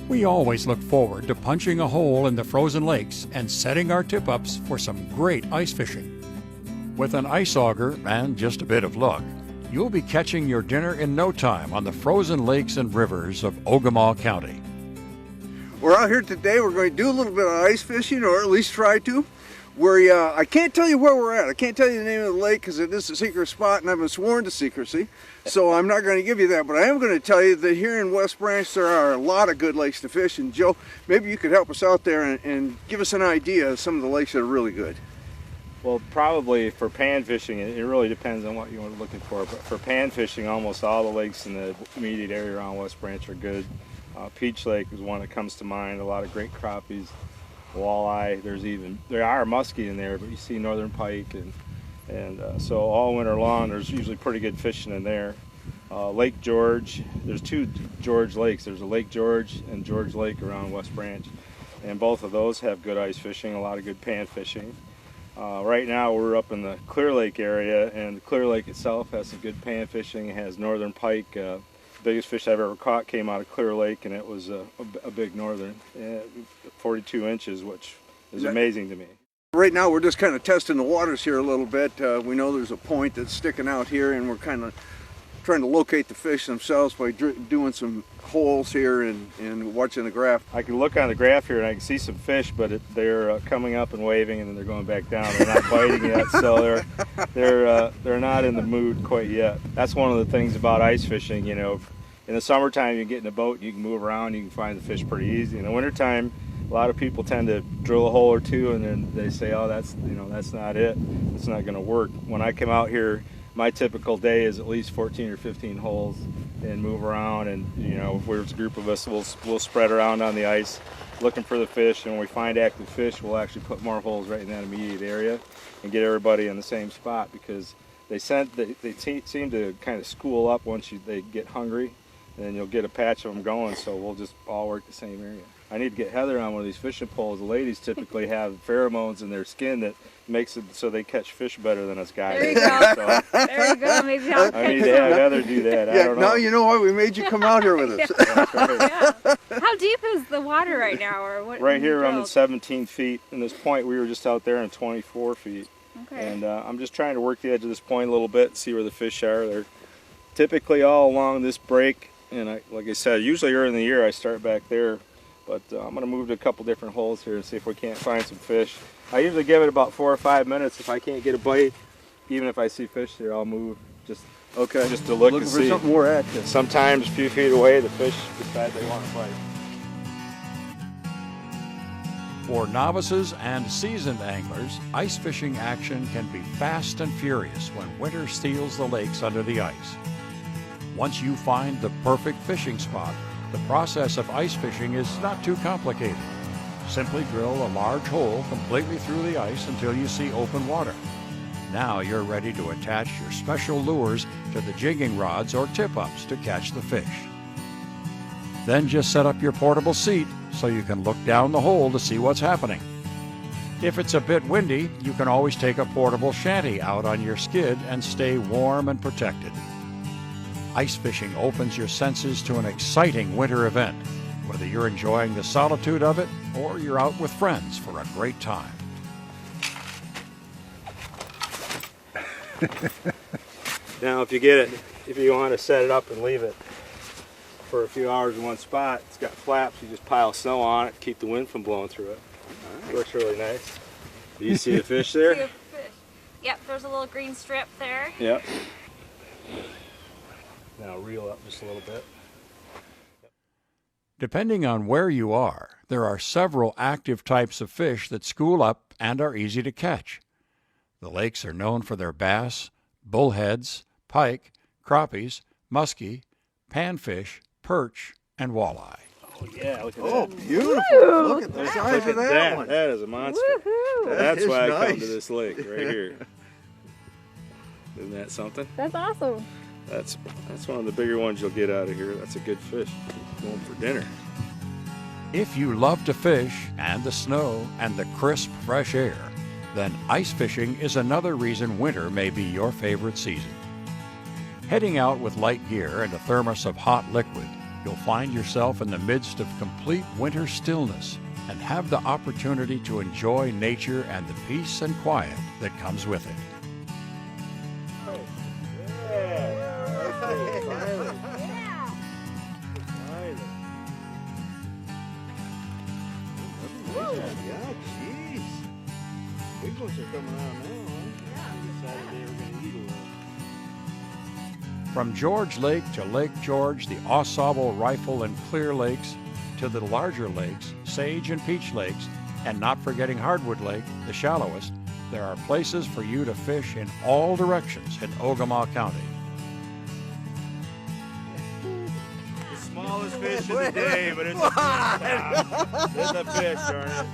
We always look forward to punching a hole in the frozen lakes and setting our tip-ups for some great ice fishing. With an ice auger and just a bit of luck, you'll be catching your dinner in no time on the frozen lakes and rivers of Ogemaw County. We're out here today. We're going to do a little bit of ice fishing, or at least try to. I can't tell you where we're at. I can't tell you the name of the lake because it is a secret spot and I've been sworn to secrecy. So I'm not going to give you that, but I am going to tell you that here in West Branch there are a lot of good lakes to fish. And Joe, maybe you could help us out there and give us an idea of some of the lakes that are really good. Well, probably for pan fishing, it really depends on what you're looking for. But for pan fishing, almost all the lakes in the immediate area around West Branch are good. Peach Lake is one that comes to mind. A lot of great crappies, walleye. There are muskie in there, but you see northern pike, and so all winter long there's usually pretty good fishing in there. Lake George, there's two George lakes. There's a Lake George and George Lake around West Branch, and both of those have good ice fishing, a lot of good pan fishing. Right now we're up in the Clear Lake area, and the Clear Lake itself has some good pan fishing. It has northern pike. The biggest fish I've ever caught came out of Clear Lake, and it was a big northern, 42 inches, which is amazing to me. Right now we're just kind of testing the waters here a little bit. We know there's a point that's sticking out here, and we're kind of trying to locate the fish themselves by doing some holes here and watching the graph. I can look on the graph here and I can see some fish, but they're coming up and waving, and then they're going back down. They're not biting yet, so they're not in the mood quite yet. That's one of the things about ice fishing. You know, in the summertime you get in a boat, you can move around, you can find the fish pretty easy. In the wintertime, a lot of people tend to drill a hole or two, and then they say, "Oh, that's not it. It's not going to work." When I come out here, my typical day is at least 14 or 15 holes and move around, and if there's a group of us, we'll spread around on the ice looking for the fish, and when we find active fish, we'll actually put more holes right in that immediate area and get everybody in the same spot, because they seem to kind of school up once they get hungry, and then you'll get a patch of them going, so we'll just all work the same area. I need to get Heather on one of these fishing poles. The ladies typically have pheromones in their skin that makes it so they catch fish better than us guys. There you go. So, there you go. Maybe I'll I need to have Heather do that. Yeah, I don't know. now you know why we made you come out here with us. Yeah. How deep is the water right now, or what? Right here I'm at 17 feet. In this point we were just out there in 24 feet. Okay. And I'm just trying to work the edge of this point a little bit and see where the fish are. They're typically all along this break, and like I said, usually early in the year I start back there. But I'm going to move to a couple different holes here and see if we can't find some fish. I usually give it about 4 or 5 minutes. If I can't get a bite, even if I see fish there, I'll move just to look and see. Looking for something more active. Sometimes a few feet away, the fish decide they want to bite. For novices and seasoned anglers, ice fishing action can be fast and furious when winter steals the lakes under the ice. Once you find the perfect fishing spot, the process of ice fishing is not too complicated. Simply drill a large hole completely through the ice until you see open water. Now you're ready to attach your special lures to the jigging rods or tip-ups to catch the fish. Then just set up your portable seat so you can look down the hole to see what's happening. If it's a bit windy, you can always take a portable shanty out on your skid and stay warm and protected. Ice fishing opens your senses to an exciting winter event, whether you're enjoying the solitude of it or you're out with friends for a great time. Now if you want to set it up and leave it for a few hours in one spot, it's got flaps, you just pile snow on it, keep the wind from blowing through it. Works really nice. Do you see a fish there? See a fish. Yep, there's a little green strip there. Yep. Now reel up just a little bit. Depending on where you are, there are several active types of fish that school up and are easy to catch. The lakes are known for their bass, bullheads, pike, crappies, muskie, panfish, perch, and walleye. Oh yeah, look at that. Oh, beautiful. Woo! Look at the size of that one. That is a monster. Woohoo! That's is why I come nice. to this lake right here. Isn't that something? That's awesome. That's one of the bigger ones you'll get out of here. That's a good fish. Going for dinner. If you love to fish and the snow and the crisp, fresh air, then ice fishing is another reason winter may be your favorite season. Heading out with light gear and a thermos of hot liquid, you'll find yourself in the midst of complete winter stillness and have the opportunity to enjoy nature and the peace and quiet that comes with it. Yeah, jeez. Big ones are coming out now, huh? Yeah. Decided they were going to eat a little. From George Lake to Lake George, the Au Sable, Rifle, and Clear Lakes, to the larger lakes, Sage and Peach Lakes, and not forgetting Hardwood Lake, the shallowest, there are places for you to fish in all directions in Ogemaw County. The smallest fish of the day, but it's a fish, darn it.